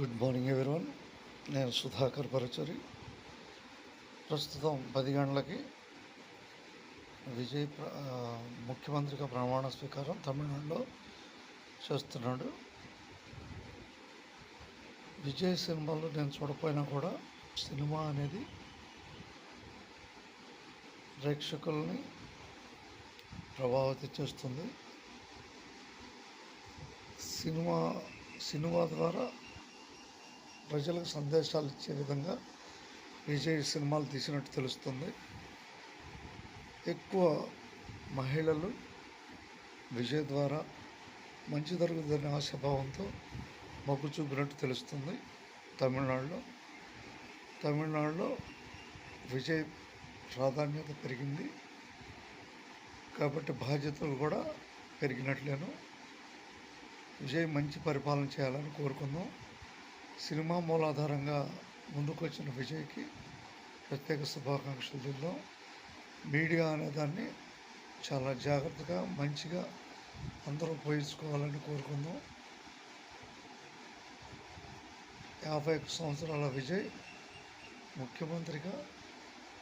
Good morning everyone. నేను సుధాకర్ పరచూరి. ప్రస్తుతం 10 గంటలకి విజయ్ ముఖ్యమంత్రిగా ప్రమాణ స్వీకారం తమిళనాడులో చేస్తున్నాడు. విజయ్ సినిమాలో నేను చూడకపోయినా కూడా సినిమా అనేది ప్రేక్షకుల్ని ప్రభావితం చేస్తుంది. సినిమా ద్వారా ప్రజలకు సందేశాలు ఇచ్చే విధంగా విజయ్ సినిమాలు తీసినట్టు తెలుస్తుంది. ఎక్కువ మహిళలు విజయ్ ద్వారా మంచి జరుగుతుందనే ఆశాభావంతో మొగ్గు చూపినట్టు తెలుస్తుంది. తమిళనాడులో విజయ్ ప్రాధాన్యత పెరిగింది కాబట్టి బాధ్యతలు కూడా పెరిగినట్లేను. విజయ్ మంచి పరిపాలన చేయాలని కోరుకుందాం. సినిమా మూలాధారంగా ముందుకు వచ్చిన విజయ్కి ప్రత్యేక శుభాకాంక్షలు చెప్దాం. మీడియా అనేదాన్ని చాలా జాగ్రత్తగా మంచిగా అందరూ ఉపయోగించుకోవాలని కోరుకుందాం. 51 సంవత్సరాల విజయ్ ముఖ్యమంత్రిగా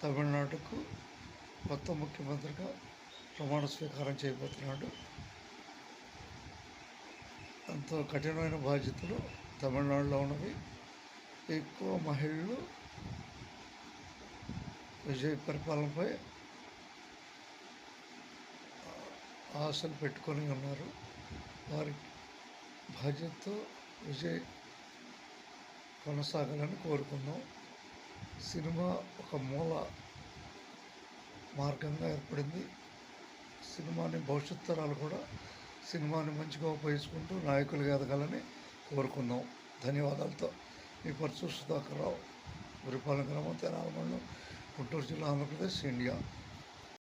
తమిళనాడుకు కొత్త ముఖ్యమంత్రిగా ప్రమాణ స్వీకారం చేయబోతున్నాడు. ఎంతో కఠినమైన బాధ్యతలు తమిళనాడులో ఉన్నవి. ఎక్కువ మహిళలు విజయ్ పరిపాలనపై ఆశలు పెట్టుకొని ఉన్నారు. వారి బాధ్యతతో విజయ్ కొనసాగాలని కోరుకుందాం. సినిమా ఒక మూల మార్గంగా ఏర్పడింది. సినిమాని భవిష్యత్ తరాలు కూడా సినిమాని మంచిగా ఉపయోగించుకుంటూ నాయకులుగా ఎదగాలని కోరుకుందాం. ధన్యవాదాలతో మీ పరచూరి సుధాకర్ రావు, గురిపాలెం గ్రామం, తెనాలి మండలం, గుంటూరు జిల్లా, ఆంధ్రప్రదేశ్, ఇండియా.